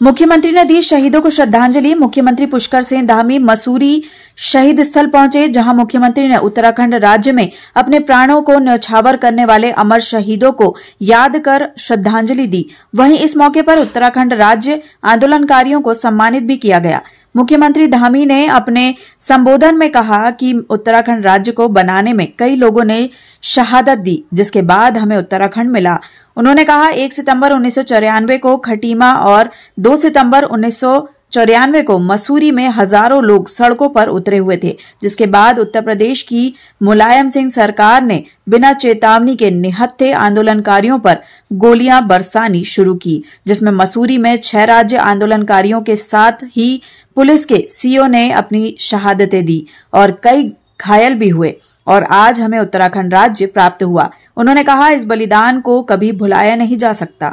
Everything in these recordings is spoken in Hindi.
मुख्यमंत्री ने दी शहीदों को श्रद्धांजलि। मुख्यमंत्री पुष्कर सिंह धामी मसूरी शहीद स्थल पहुंचे, जहां मुख्यमंत्री ने उत्तराखंड राज्य में अपने प्राणों को न्यौछावर करने वाले अमर शहीदों को याद कर श्रद्धांजलि दी। वहीं इस मौके पर उत्तराखंड राज्य आंदोलनकारियों को सम्मानित भी किया गया। मुख्यमंत्री धामी ने अपने संबोधन में कहा कि उत्तराखंड राज्य को बनाने में कई लोगों ने शहादत दी, जिसके बाद हमें उत्तराखंड मिला। उन्होंने कहा 1 सितंबर 1994 को खटीमा और 2 सितंबर 1994 को मसूरी में हजारों लोग सड़कों पर उतरे हुए थे, जिसके बाद उत्तर प्रदेश की मुलायम सिंह सरकार ने बिना चेतावनी के निहत्थे आंदोलनकारियों पर गोलियां बरसानी शुरू की, जिसमें मसूरी में 6 राज्य आंदोलनकारियों के साथ ही पुलिस के सीओ ने अपनी शहादतें दी और कई घायल भी हुए और आज हमें उत्तराखंड राज्य प्राप्त हुआ। उन्होंने कहा इस बलिदान को कभी भुलाया नहीं जा सकता।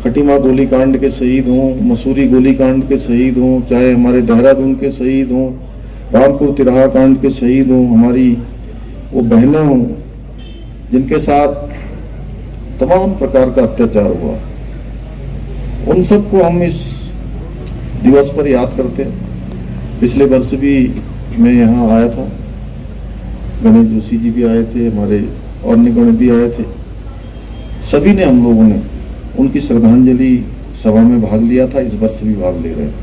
खटीमा गोलीकांड के शहीद हों, मसूरी गोलीकांड के शहीद हों, चाहे हमारे देहरादून के शहीद हों, रामपुर तिराहा कांड के शहीद हों, हमारी वो बहनें हों जिनके साथ तमाम प्रकार का अत्याचार हुआ, उन सबको हम इस दिवस पर याद करते हैं। पिछले वर्ष भी मैं यहाँ आया था, गणेश जोशी जी भी आए थे, हमारे और निगण भी आए थे। सभी ने, हम लोगों ने उनकी श्रद्धांजलि सभा में भाग लिया था, इस वर्ष भी भाग ले रहे हैं।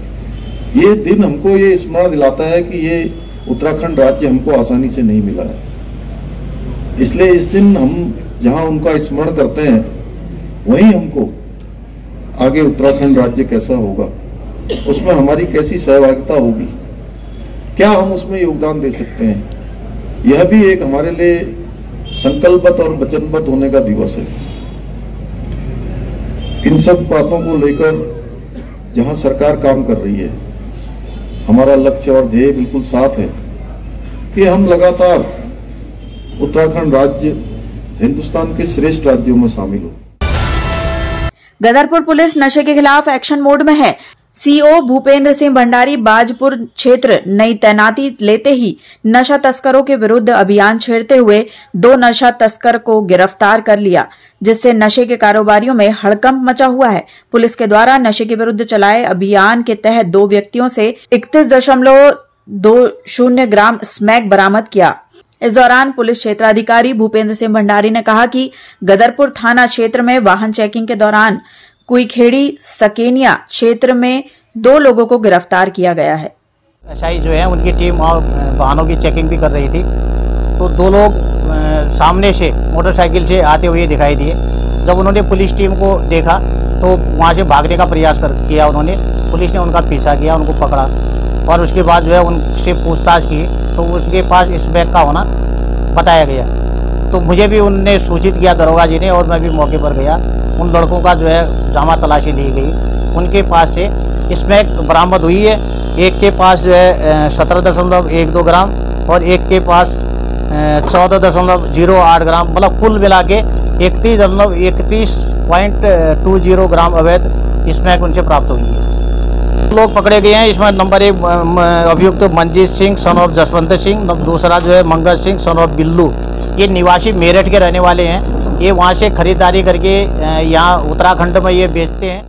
ये दिन हमको ये स्मरण दिलाता है कि ये उत्तराखंड राज्य हमको आसानी से नहीं मिला है, इसलिए इस दिन हम जहां उनका स्मरण करते हैं वहीं हमको आगे उत्तराखंड राज्य कैसा होगा, उसमें हमारी कैसी सहभागिता होगी, क्या हम उसमें योगदान दे सकते हैं, यह भी एक हमारे लिए संकल्पबद्ध और वचनबद्ध होने का दिवस है। इन सब बातों को लेकर जहां सरकार काम कर रही है, हमारा लक्ष्य और ध्येय बिल्कुल साफ है कि हम लगातार उत्तराखंड राज्य हिंदुस्तान के श्रेष्ठ राज्यों में शामिल हो। गदरपुर पुलिस नशे के खिलाफ एक्शन मोड में है। सीओ भूपेंद्र सिंह भंडारी बाजपुर क्षेत्र नई तैनाती लेते ही नशा तस्करों के विरुद्ध अभियान छेड़ते हुए 2 नशा तस्कर को गिरफ्तार कर लिया, जिससे नशे के कारोबारियों में हड़कंप मचा हुआ है। पुलिस के द्वारा नशे के विरुद्ध चलाए अभियान के तहत 2 व्यक्तियों से 31.20 ग्राम स्मैक बरामद किया। इस दौरान पुलिस क्षेत्राधिकारी भूपेंद्र सिंह भंडारी ने कहा कि गदरपुर थाना क्षेत्र में वाहन चेकिंग के दौरान कुईखेड़ी सकेनिया क्षेत्र में 2 लोगों को गिरफ्तार किया गया है। एसआई जो है उनकी टीम और वाहनों की चेकिंग भी कर रही थी, तो 2 लोग सामने से मोटरसाइकिल से आते हुए दिखाई दिए। जब उन्होंने पुलिस टीम को देखा तो वहाँ से भागने का प्रयास किया उन्होंने। पुलिस ने उनका पीछा किया, उनको पकड़ा और उसके बाद जो है उनसे पूछताछ की तो उनके पास स्मैक का होना बताया गया। तो मुझे भी उनने सूचित किया दरोगा जी ने और मैं भी मौके पर गया। उन लड़कों का जो है जामा तलाशी ली गई, उनके पास से स्मैक बरामद हुई है। एक के पास जो है 17.12 ग्राम और एक के पास 14.08 ग्राम, मतलब कुल मिला के 31.20 ग्राम अवैध स्मैक उनसे प्राप्त हुई है। लोग पकड़े गए हैं। इसमें नंबर 1 अभियुक्त तो मंजीत सिंह सन ऑफ जसवंत सिंह, दूसरा जो है मंगल सिंह सन ऑफ बिल्लू। ये निवासी मेरठ के रहने वाले हैं। ये वहाँ से खरीदारी करके यहाँ उत्तराखंड में ये बेचते हैं।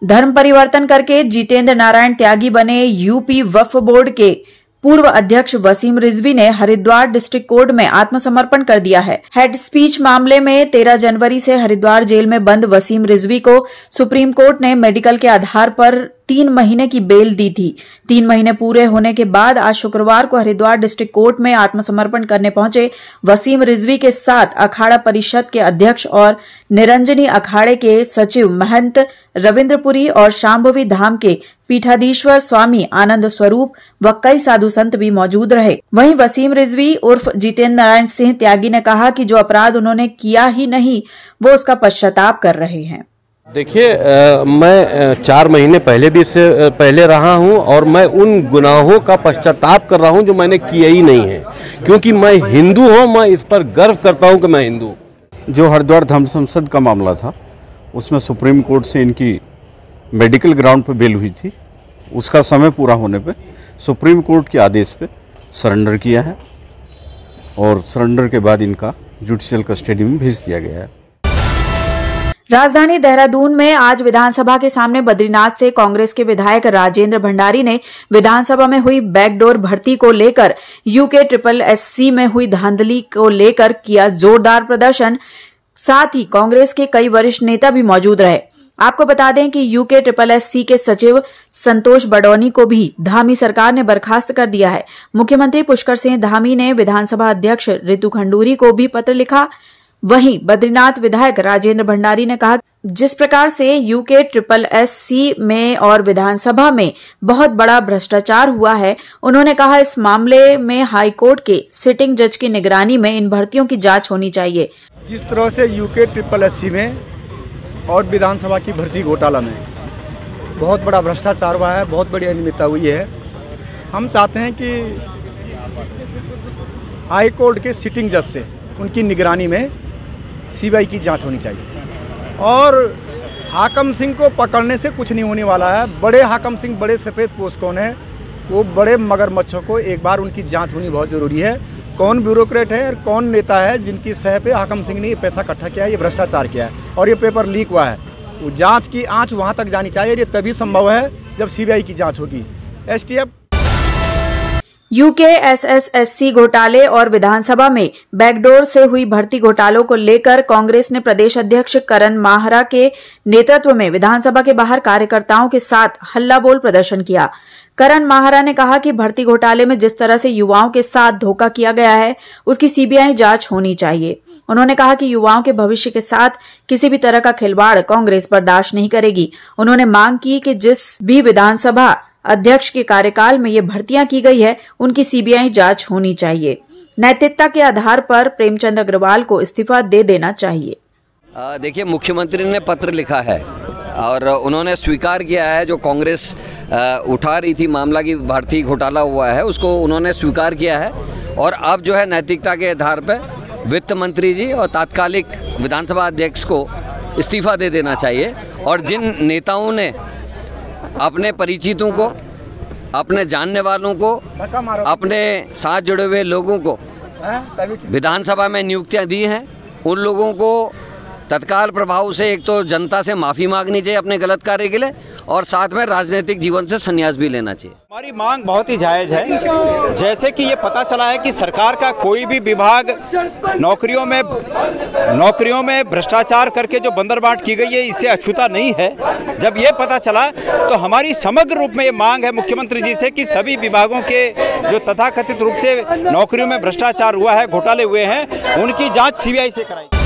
धर्म परिवर्तन करके जितेंद्र नारायण त्यागी बने यूपी वक्फ बोर्ड के पूर्व अध्यक्ष वसीम रिजवी ने हरिद्वार डिस्ट्रिक्ट कोर्ट में आत्मसमर्पण कर दिया है। हेड स्पीच मामले में 13 जनवरी से हरिद्वार जेल में बंद वसीम रिजवी को सुप्रीम कोर्ट ने मेडिकल के आधार पर 3 महीने की बेल दी थी। 3 महीने पूरे होने के बाद आज शुक्रवार को हरिद्वार डिस्ट्रिक्ट कोर्ट में आत्मसमर्पण करने पहुंचे वसीम रिजवी के साथ अखाड़ा परिषद के अध्यक्ष और निरंजनी अखाड़े के सचिव महंत रविंद्रपुरी और शांभवी धाम के पीठाधीश्वर स्वामी आनंद स्वरूप व कई साधु संत भी मौजूद रहे। वहीं वसीम रिजवी उर्फ जितेंद्र नारायण सिंह त्यागी ने कहा कि जो अपराध उन्होंने किया ही नहीं वो उसका पश्चाताप कर रहे हैं। देखिए, मैं 4 महीने पहले भी इससे पहले रहा हूं और मैं उन गुनाहों का पश्चाताप कर रहा हूं जो मैंने किए ही नहीं है, क्योंकि मैं हिंदू हूं। मैं इस पर गर्व करता हूं कि मैं हिंदू हूं। जो हरिद्वार धर्म संसद का मामला था उसमें सुप्रीम कोर्ट से इनकी मेडिकल ग्राउंड पर बेल हुई थी। उसका समय पूरा होने पे सुप्रीम कोर्ट के आदेश पे सरेंडर किया है और सरेंडर के बाद इनका जुडिशियल कस्टडी में भेज दिया गया है। राजधानी देहरादून में आज विधानसभा के सामने बद्रीनाथ से कांग्रेस के विधायक राजेंद्र भंडारी ने विधानसभा में हुई बैकडोर भर्ती को लेकर UKSSC में हुई धांधली को लेकर किया जोरदार प्रदर्शन। साथ ही कांग्रेस के कई वरिष्ठ नेता भी मौजूद रहे। आपको बता दें कि UKSSC के सचिव संतोष बडौनी को भी धामी सरकार ने बर्खास्त कर दिया है। मुख्यमंत्री पुष्कर सिंह धामी ने विधानसभा अध्यक्ष रितु खंडूरी को भी पत्र लिखा। वहीं बद्रीनाथ विधायक राजेंद्र भंडारी ने कहा, जिस प्रकार से UKSSC में और विधानसभा में बहुत बड़ा भ्रष्टाचार हुआ है, उन्होंने कहा इस मामले में हाईकोर्ट के सिटिंग जज की निगरानी में इन भर्तियों की जांच होनी चाहिए। जिस तरह से UKSSC में और विधानसभा की भर्ती घोटाला में बहुत बड़ा भ्रष्टाचार हुआ है, बहुत बड़ी अनियमितता हुई है, हम चाहते हैं कि हाईकोर्ट के सिटिंग जज से उनकी निगरानी में CBI की जांच होनी चाहिए। और हाकम सिंह को पकड़ने से कुछ नहीं होने वाला है। बड़े हाकम सिंह, बड़े सफ़ेद पोस्ट कौन है, वो बड़े मगरमच्छों को एक बार उनकी जांच होनी बहुत ज़रूरी है। कौन ब्यूरोक्रेट है और कौन नेता है जिनकी सह पे हाकम सिंह ने ये पैसा इकट्ठा किया है, ये भ्रष्टाचार किया है और ये पेपर लीक हुआ है। वो जाँच की आँच वहाँ तक जानी चाहिए। ये तभी संभव है जब CBI की जाँच होगी। STF UKSSC घोटाले और विधानसभा में बैकडोर से हुई भर्ती घोटालों को लेकर कांग्रेस ने प्रदेश अध्यक्ष करण माहरा के नेतृत्व में विधानसभा के बाहर कार्यकर्ताओं के साथ हल्ला बोल प्रदर्शन किया। करण माहरा ने कहा कि भर्ती घोटाले में जिस तरह से युवाओं के साथ धोखा किया गया है, उसकी CBI जांच होनी चाहिए। उन्होंने कहा कि युवाओं के भविष्य के साथ किसी भी तरह का खिलवाड़ कांग्रेस बर्दाश्त नहीं करेगी। उन्होंने मांग की कि जिस भी विधानसभा अध्यक्ष के कार्यकाल में ये भर्तियां की गई है, उनकी CBI जांच होनी चाहिए। नैतिकता के आधार पर प्रेमचंद अग्रवाल को इस्तीफा दे देना चाहिए। देखिए, मुख्यमंत्री ने पत्र लिखा है और उन्होंने स्वीकार किया है जो कांग्रेस उठा रही थी मामला की भर्ती घोटाला हुआ है, उसको उन्होंने स्वीकार किया है। और अब जो है नैतिकता के आधार पर वित्त मंत्री जी और तात्कालिक विधानसभा अध्यक्ष को इस्तीफा दे देना चाहिए। और जिन नेताओं ने अपने परिचितों को, अपने जानने वालों को, अपने साथ जुड़े हुए लोगों को विधानसभा में नियुक्तियां दी हैं, उन लोगों को तत्काल प्रभाव से एक तो जनता से माफ़ी मांगनी चाहिए अपने गलत कार्य के लिए और साथ में राजनीतिक जीवन से संन्यास भी लेना चाहिए। हमारी मांग बहुत ही जायज़ है। जैसे कि ये पता चला है कि सरकार का कोई भी विभाग नौकरियों में भ्रष्टाचार करके जो बंदरबांट की गई है, इससे अछूता नहीं है। जब ये पता चला तो हमारी समग्र रूप में ये मांग है मुख्यमंत्री जी से कि सभी विभागों के जो तथाकथित रूप से नौकरियों में भ्रष्टाचार हुआ है, घोटाले हुए हैं, उनकी जाँच CBI से कराई।